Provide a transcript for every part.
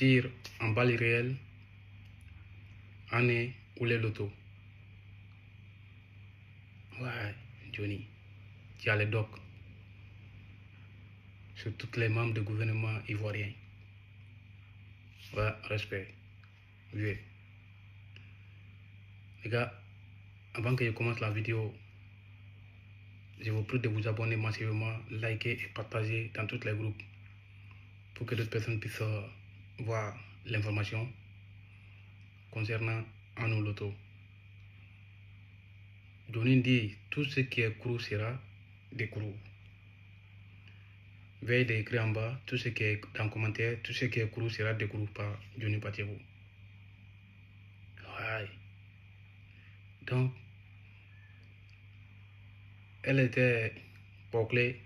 tire en balle réelle, année ou les lotos. Ouais, Johnny, tu as les docs sur tous les membres du gouvernement ivoirien. Ouais, respect. Oui. Les gars, avant que je commence la vidéo, je vous prie de vous abonner massivement, liker et partager dans tous les groupes pour que d'autres personnes puissent voir l'information concernant Anou Loto. Johnny dit tout ce qui est crou sera décrou. Veuillez d'écrire en bas tout ce qui est dans le commentaire, tout ce qui est crou sera décrou par Johnny Patiebo. Ouais. Donc, elle était bouclée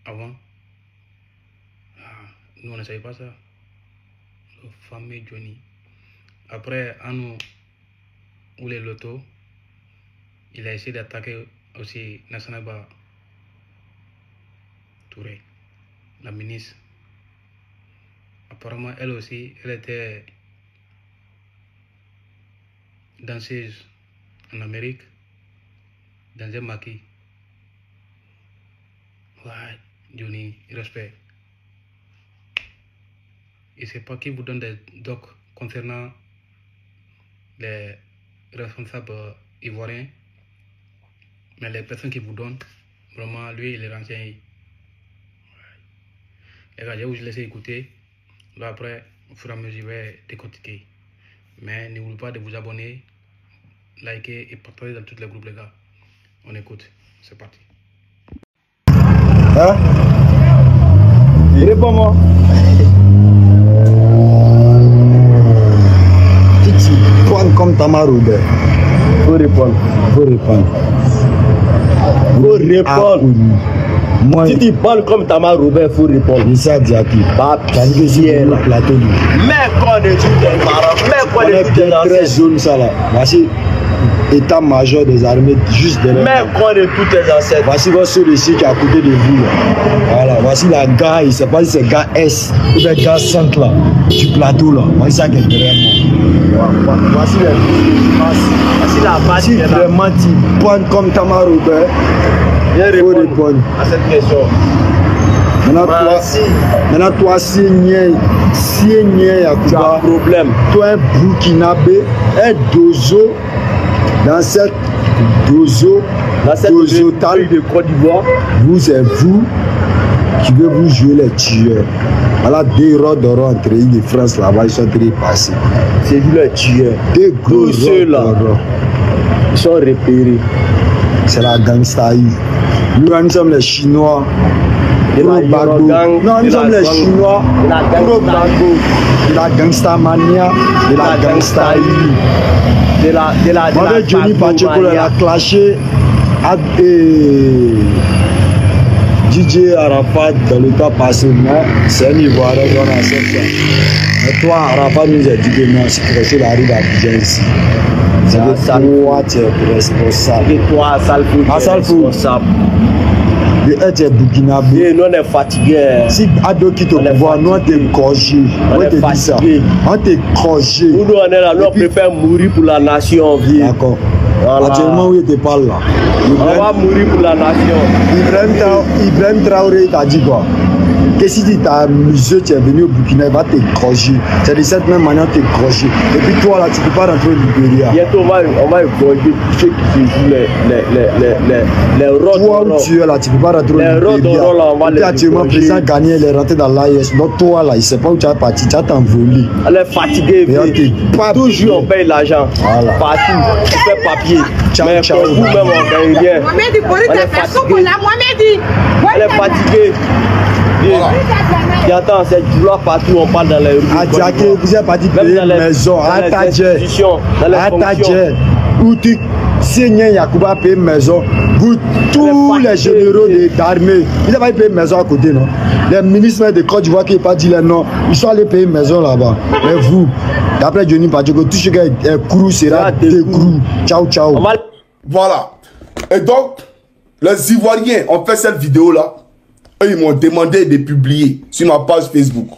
avant. Nous, on ne savait pas ça. Le fameux Johnny. Après, Anou ou les lotos, il a essayé d'attaquer aussi Nassanaba Touré, la ministre. Apparemment, elle aussi, elle était danseuse en Amérique, dans un maquis. Ouais, Johnny, respect. Et c'est pas qui vous donne des docs concernant les responsables ivoiriens, mais les personnes qui vous donnent, vraiment, lui, il est renseigné. Les gars, je vais vous laisser écouter. Là, après, au fur et à mesure, je vais décortiquer. Mais n'oubliez pas de vous abonner, liker et partager dans tous les groupes, les gars. On écoute. C'est parti. Hein? Réponds-moi. Si tu prends comme Tamaro, faut répondre. Faut répondre. Faut répondre. Moi, si tu parles comme Tamar Robert, il faut répondre. C'est ça, Diaki. Parce que c'est le plateau. Mais quand on est tous des parents, mais quand on est tous des anciens. Très jaune, ça là. Voici état-major des armées juste derrière. Mais quand on est tous des ancêtres. Voici votre ici qui est à côté de vous. Là. Voilà, voici la gare, je ne sais pas si c'est gare S ou bien gare 5 là, du plateau là. Voici ça qui est derrière moi. Voici Voici la base. Si vraiment tu prends comme Tamar Robert, il faut répondre à cette question. Maintenant, toi, si il y a un problème, toi, un Burkinabé, un dozo, dans cette dozo tal de Côte d'Ivoire, vous êtes vous qui veut vous jouer les tueurs. Voilà, des rods d'or entre de France là-bas, ils sont très passés. C'est vous les tueurs. Des gros tous ceux-là, ils sont repérés. C'est la gangstaï. Nous sommes les Chinois. Non, nous sommes les Chinois. De la gangstamania, de la gangstaï. De la Johnny Patiebo l'a clashé DJ Arafat dans le temps passé. Non, c'est un Ivoirien qu'on accepte ça. Mais toi, Arafat nous a dit que non, c'est pour que arrive à Abidjan ici. C'est de toi, tu es responsable. Et toi, Salfou, responsable. Le tu es Burkinabé. Nous, on est fatigués. Si Ado quitte au pouvoir, nous, on t'est gorgé. On est fatigués. On t'est gorgé. Nous, on est là, nous, on préfère mourir pour la nation. D'accord. Voilà. Actuellement, où tu parles là? On va mourir pour la nation. Ibrahim Traoré t'a dit quoi? Que si tu t'amuses, tu es venu au Burkina, il va te gorger. C'est de cette même manière que tu es gorgé. Et puis toi là, tu ne peux pas rentrer au Libéria. Bientôt, on va gorger ceux qui jouent les rôles. Toi où tu es là, tu ne peux pas rentrer au Libéria. Tu es actuellement président gagné, il est rentré dans l'AIS. Donc toi là, il ne sait pas où tu as parti, tu as t'envolé. Elle est fatiguée. Toujours on paye l'argent. Voilà. Partout, tu fais papier. Mais pour vous-même, on ne gagne rien. Elle est fatiguée. Attends, c'est vouloir partout, on parle dans les rues. Adiaké, vous êtes parti payer une maison, à Tadje, où tu signes Yacouba payer une maison, vous tous les généraux d'armée, ils n'ont pas payé une maison à côté, non? Les ministres de Côte d'Ivoire qui n'ont pas dit les noms, ils sont allés payer une maison là-bas. Mais vous, d'après Johnny Patiebo, tout ce qui est crou sera décrou. Ciao, ciao. Voilà. Et donc, les Ivoiriens ont fait cette vidéo-là. Eux, ils m'ont demandé de publier sur ma page Facebook.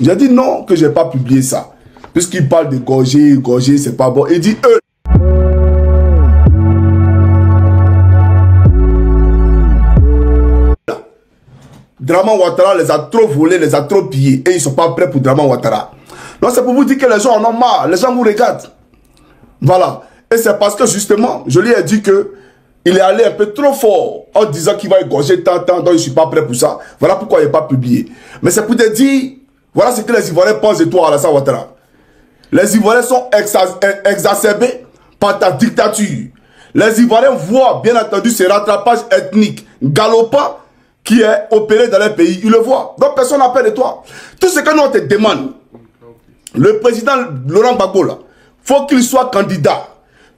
J'ai dit non, que je n'ai pas publié ça. Puisqu'il parle de gorger, c'est pas bon. Il dit eux. Draman Ouattara les a trop volés, les a trop pillés. Et ils ne sont pas prêts pour Draman Ouattara. Donc c'est pour vous dire que les gens en ont marre. Les gens vous regardent. Voilà. Et c'est parce que justement, je lui ai dit que il est allé un peu trop fort en disant qu'il va égorger tant, donc je ne suis pas prêt pour ça. Voilà pourquoi il n'est pas publié. Mais c'est pour te dire, voilà ce que les Ivoiriens pensent de toi, Alassane Ouattara. Les Ivoiriens sont exacerbés par ta dictature. Les Ivoiriens voient, bien entendu, ce rattrapage ethnique galopant qui est opéré dans les pays. Ils le voient. Donc personne n'a peur de toi. Tout ce que nous on te demande, le président Laurent Gbagbo, il faut qu'il soit candidat.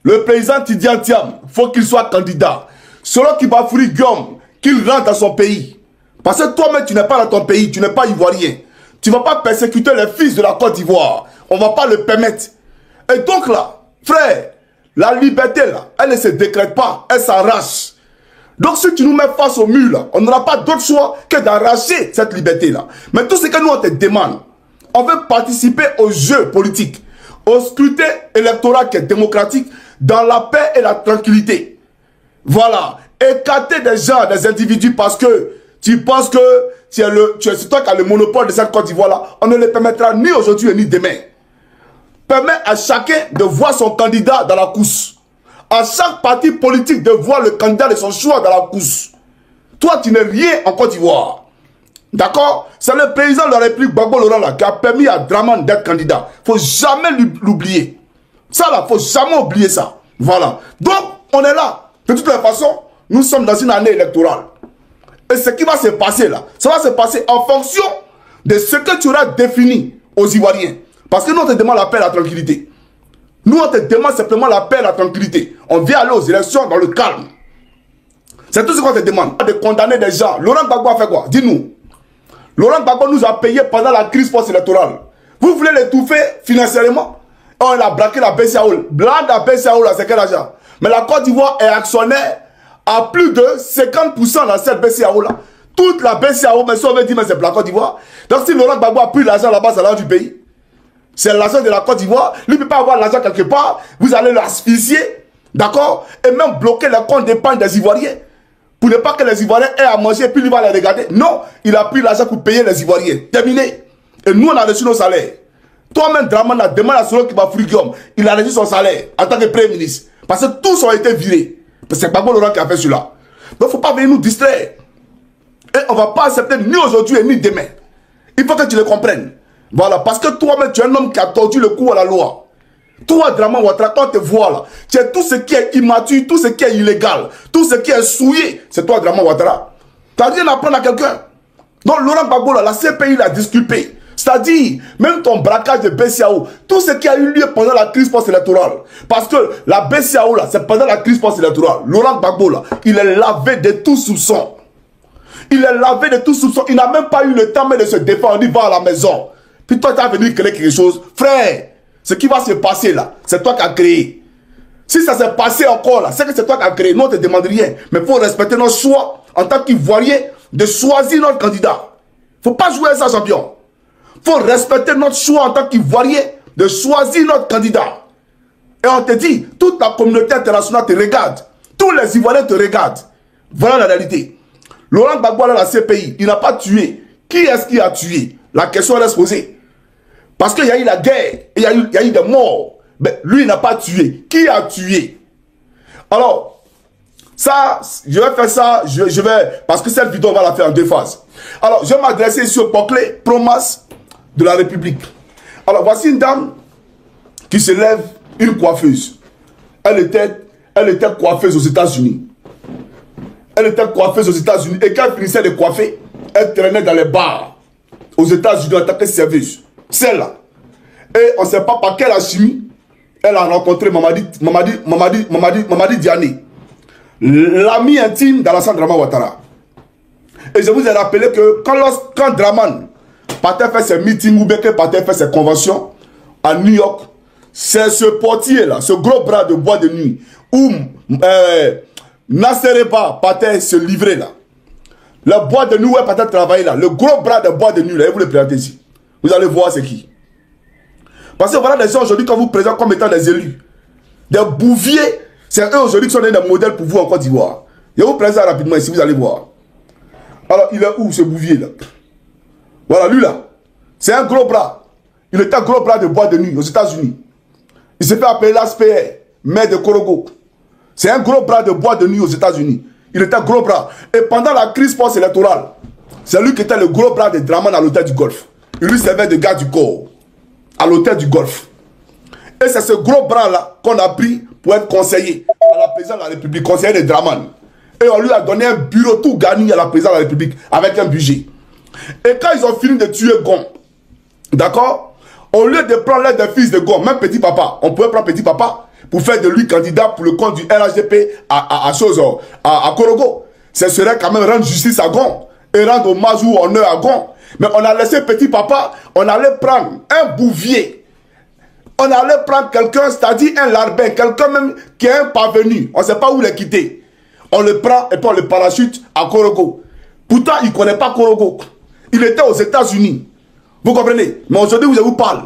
Le président Tidiane Thiam, il faut qu'il soit candidat. Selon Kibafouri Guillaume, qu'il rentre dans son pays. Parce que toi-même, tu n'es pas dans ton pays, tu n'es pas ivoirien. Tu ne vas pas persécuter les fils de la Côte d'Ivoire. On ne va pas le permettre. Et donc là, frère, la liberté là, elle ne se décrète pas, elle s'arrache. Donc si tu nous mets face au mur là, on n'aura pas d'autre choix que d'arracher cette liberté là. Mais tout ce que nous on te demande, on veut participer au jeu politique, au scrutin électoral qui est démocratique, dans la paix et la tranquillité. Voilà. Écarter des gens, des individus parce que tu penses que c'est toi qui as le monopole de cette Côte d'Ivoire là, on ne le permettra ni aujourd'hui ni demain. Permet à chacun de voir son candidat dans la course. À chaque parti politique de voir le candidat de son choix dans la course. Toi, tu n'es rien en Côte d'Ivoire. D'accord? C'est le président de la République, Gbagbo Laurent, là, qui a permis à Draman d'être candidat. Il ne faut jamais l'oublier. Ça, là, il ne faut jamais oublier ça. Voilà. Donc, on est là. De toute façon, nous sommes dans une année électorale. Et ce qui va se passer là, ça va se passer en fonction de ce que tu auras défini aux Ivoiriens. Parce que nous, on te demande la paix et la tranquillité. Nous, on te demande simplement la paix et la tranquillité. On vient aller aux élections dans le calme. C'est tout ce qu'on te demande. De condamner des gens. Laurent Gbagbo a fait quoi? Dis-nous. Laurent Gbagbo nous a payé pendant la crise post-électorale. Vous voulez l'étouffer financièrement? On a braqué la BCAO. Blanc la BCAO, c'est quel argent? Mais la Côte d'Ivoire est actionnaire à plus de 50% dans cette BCAO là. Toute la BCAO, mais si on veut dire, mais c'est pour la Côte d'Ivoire. Donc si Laurent Gbagbo a pris l'argent là-bas, c'est l'argent du pays. C'est l'argent de la Côte d'Ivoire. Lui ne peut pas avoir l'argent quelque part. Vous allez l'asphyxier. D'accord? Et même bloquer les comptes d'épargne des Ivoiriens. Pour ne pas que les Ivoiriens aient à manger et puis lui va les regarder. Non, il a pris l'argent pour payer les Ivoiriens. Terminé. Et nous, on a reçu nos salaires. Toi-même, Draman a demandé à Solo Kibafouri Guillaume. Il a reçu son salaire en tant que Premier ministre. Parce que tous ont été virés. Parce que c'est Gbagbo Laurent qui a fait cela. Donc, il ne faut pas venir nous distraire. Et on ne va pas accepter ni aujourd'hui ni demain. Il faut que tu le comprennes. Voilà, parce que toi-même, tu es un homme qui a tordu le cou à la loi. Toi, Draman Ouattara, quand on te voit là, tu es tout ce qui est immature, tout ce qui est illégal, tout ce qui est souillé, c'est toi, Draman Ouattara. Tu n'as rien à prendre à quelqu'un. Donc, Laurent Gbagbo, là, la CPI l'a disculpé. C'est-à-dire, même ton braquage de BCAO, tout ce qui a eu lieu pendant la crise post-électorale. Parce que la BCAO, là, c'est pendant la crise post-électorale. Laurent Gbagbo, là, il est lavé de tout soupçon. Il est lavé de tout soupçon. Il n'a même pas eu le temps de se défendre. Il va à la maison. Puis toi, tu as venu créer quelque chose. Frère, ce qui va se passer là, c'est toi qui as créé. Si ça s'est passé encore là, c'est que c'est toi qui as créé. Nous, on ne te demande rien. Mais il faut respecter notre choix en tant qu'Ivoirien de choisir notre candidat. Il ne faut pas jouer à ça, champion. Il faut respecter notre choix en tant qu'Ivoirien de choisir notre candidat. Et on te dit, toute la communauté internationale te regarde. Tous les Ivoiriens te regardent. Voilà la réalité. Laurent Gbagbo dans la CPI, il n'a pas tué. Qui est-ce qui a tué? La question reste posée. Parce qu'il y a eu la guerre, il y a eu des morts. Mais lui, il n'a pas tué. Qui a tué? Alors, ça, je vais faire ça, je vais, parce que cette vidéo, on va la faire en 2 phases. Alors, je vais m'adresser ici au Poclé, Promas de la République. Alors, voici une dame qui se lève, une coiffeuse. Elle était coiffeuse aux États-Unis. Elle était coiffeuse aux États-Unis. Et quand elle finissait de coiffer, elle traînait dans les bars aux États-Unis en tant que serveuse. Celle-là. Et on ne sait pas par quelle alchimie elle a rencontré Mamadi Diané, l'ami intime d'Alassane Draman Ouattara. Et je vous ai rappelé que quand Draman partait faire ses meetings ou bien qu'il partait faire ses conventions à New York, c'est ce portier-là, ce gros bras de bois de nuit, où Nassereba partait se livrer là. Le bois de nuit où elle partait travailler là, le gros bras de bois de nuit là, et vous le présentez ici. Vous allez voir c'est qui. Parce que voilà des gens aujourd'hui qu'on vous présente comme étant des élus. Des bouviers. C'est eux aujourd'hui qui sont des modèles pour vous en Côte d'Ivoire. Je vous présente rapidement ici, vous allez voir. Alors, il est où ce bouvier là? Voilà, lui là. C'est un gros bras. Il était un gros bras de bois de nuit aux États-Unis. Il s'est fait appeler l'ASPR, maire de Korogo. C'est un gros bras de bois de nuit aux États-Unis. Il était un gros bras. Et pendant la crise post-électorale, c'est lui qui était le gros bras de Draman à l'hôtel du Golfe. Il lui servait de garde du corps à l'hôtel du Golfe. Et c'est ce gros bras-là qu'on a pris pour être conseiller à la présidence de la République, conseiller de Draman. Et on lui a donné un bureau tout garni à la présidence de la République avec un budget. Et quand ils ont fini de tuer Gon, d'accord, au lieu de prendre l'aide des fils de Gon, même Petit Papa, on pouvait prendre Petit Papa pour faire de lui candidat pour le compte du RHDP à Korogo. Ce serait quand même rendre justice à Gon et rendre hommage ou honneur à Gon. Mais on a laissé Petit Papa, on allait prendre un bouvier. On allait prendre quelqu'un, c'est-à-dire un larbin, quelqu'un même qui est un parvenu. On ne sait pas où les quitter. On le prend et puis on le parachute à Korogo. Pourtant, il ne connaît pas Korogo. Il était aux États-Unis. Vous comprenez? Mais aujourd'hui, je vous parle.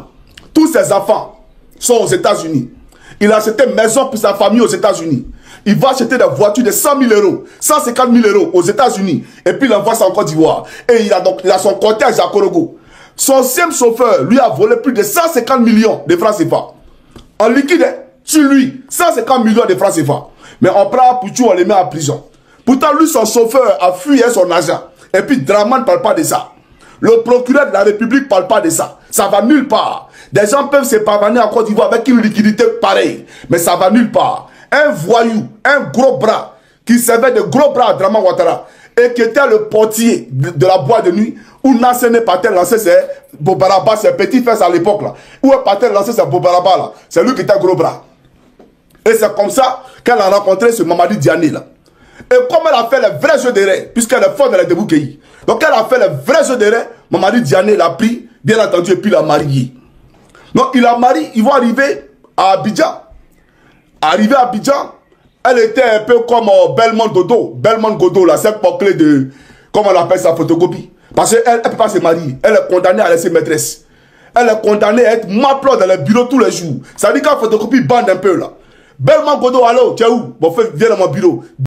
Tous ses enfants sont aux États-Unis. Il a acheté une maison pour sa famille aux États-Unis. Il va acheter des voitures de 100 000 euros, 150 000 euros aux États-Unis. Et puis il envoie ça en Côte d'Ivoire. Et il a son cortège à Korogo. Son deuxième chauffeur lui a volé plus de 150 millions de francs CFA. En liquide, sur lui, 150 millions de francs CFA. Mais on prend Pouchou, on les met en prison. Pourtant, lui, son chauffeur a fui son agent. Et puis Draman ne parle pas de ça. Le procureur de la République ne parle pas de ça. Ça va nulle part. Des gens peuvent se pavaner en Côte d'Ivoire avec une liquidité pareille. Mais ça va nulle part. Un voyou, un gros bras, qui servait de gros bras à Draman Ouattara et qui était le portier de la boîte de nuit où Nassene Patel lançait ses Bobaraba, ses petits fesses à l'époque là. Où Patel lançait ses Bobaraba là. C'est lui qui était gros bras. Et c'est comme ça qu'elle a rencontré ce Mamadi Diané là. Et comme elle a fait les vrais jeux de reins, puisqu'elle est forte dans les débouquets. Donc elle a fait les vrais jeux de reins, Mamadi Diané l'a pris, bien entendu, et puis l'a marié. Donc il a marié, ils vont arriver à Abidjan. Arrivé à Abidjan, elle était un peu comme Belmont Godo. Belmont Godo, là, cette clé de, comment on appelle ça, photocopie. Parce qu'elle ne peut pas se marier. Elle est condamnée à laisser maîtresse. Elle est condamnée à être maplot dans le bureau tous les jours. Ça dit qu'en photocopie bande un peu là. Belmont Godo, allô, tu es où? Bon, viens dans mon bureau.